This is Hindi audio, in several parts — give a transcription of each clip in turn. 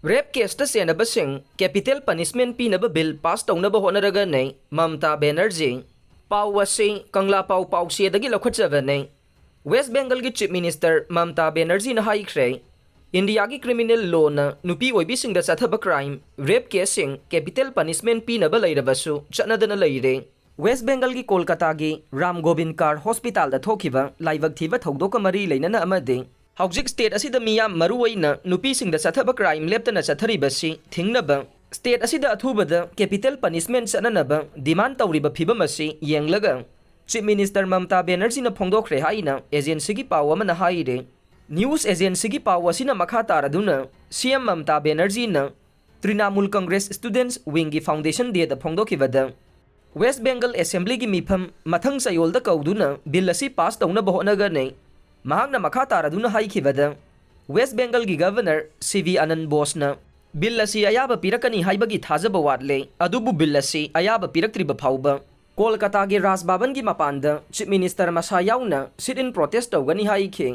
रेप केस चेन्नबसिंग कैपिटल पनिशमेंट पीनब बिल पास तौनब होटनारगनी ममता बेनर्जी पावसी कंगला पाव पाउसेदगी लौखटजबने वेस्ट बेंगल की चीफ मिनिस्टर ममता बेनर्जी हाइख्रे इंडिया की क्रिमिनल लॉ नुपी ओइबिसिंग चथब क्राइम रेप केसिंग कैपिटल पनिशमेंट पीनब लेरबसु चटनदना लेरे वेस्ट बेंगल की कोलकाता की राम गोविंद कार हॉस्पिटल थोखिबा लाइवक थीब थौदोक मरी लेनना अमदे हौजिक स्टेट असिदा मियाम मरुओइना नुपीसिंग चथब क्राइम लेप्तना चथरिबसि थिंगनब स्टेट असिदा अथुबद कैपिटल पनिशमेंट चटनब डिमांड तौरिब फिबम असि येंगलगा chief minister Mamata Banerjee फोंदोखरे हाइना agency की पाव अमना हाइरे न्यूज एजेंसी की पाव असिना मखा तारदुना CM Mamata Banerjee Trinamool Congress students wing की फाउंडेशन डे फोंदोखिबद वेस्ट बेंगल असेंबली की मीफम मथंग चयोल कौदुना बिल असी पास तौनब होटनागने महांगना मखा तारदुना हाइखिबद वेस्ट बेंगल की गवर्नर सीवी आनंद बोसना बिल असी अयाब पिरकनी हाइबगी थाजब वाटले अदुबु बिल असी अयाब पिरक्त्रिब फाउब कोलकाता के राजभवन की मपानद चीफ मिनिस्टर मसा याउना सिट इन प्रोटेस्ट तौगनी हाइखे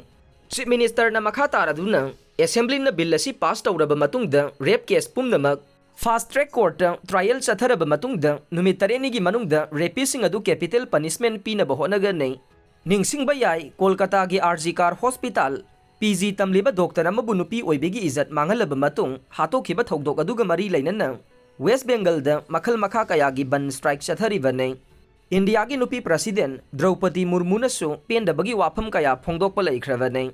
चीफ मिनिस्टर मखा तारदुना असेंबली बिल असी पास तौरब मतुंगद रेप केस पुमनमक फास्ट ट्रैक कोर्ट ट्रायल चथरब मतुंगद नुमित 3 की मनुंगद रेपिसिंग अदु कैपिटल पनिशमेंट पीनब होटनागने निंगसिंगबा याई कोलकाता की आरजी कार हॉस्पिटल पीजी तमलिबा डॉक्टर अमबु नुपी ओइबेगी इज्जत मांगलब मतुंग हातोखिबा थौदोक अदुगा मरी लेनना वेस्ट बेंगल मखल मखा कया की बन स्ट्राइक चथरिबने इंडिया की नुपी प्रेसिडेंट द्रौपदी मुर्मुनसु पेंदबगी वाफम कया फोंदोकपा लेख्रबने।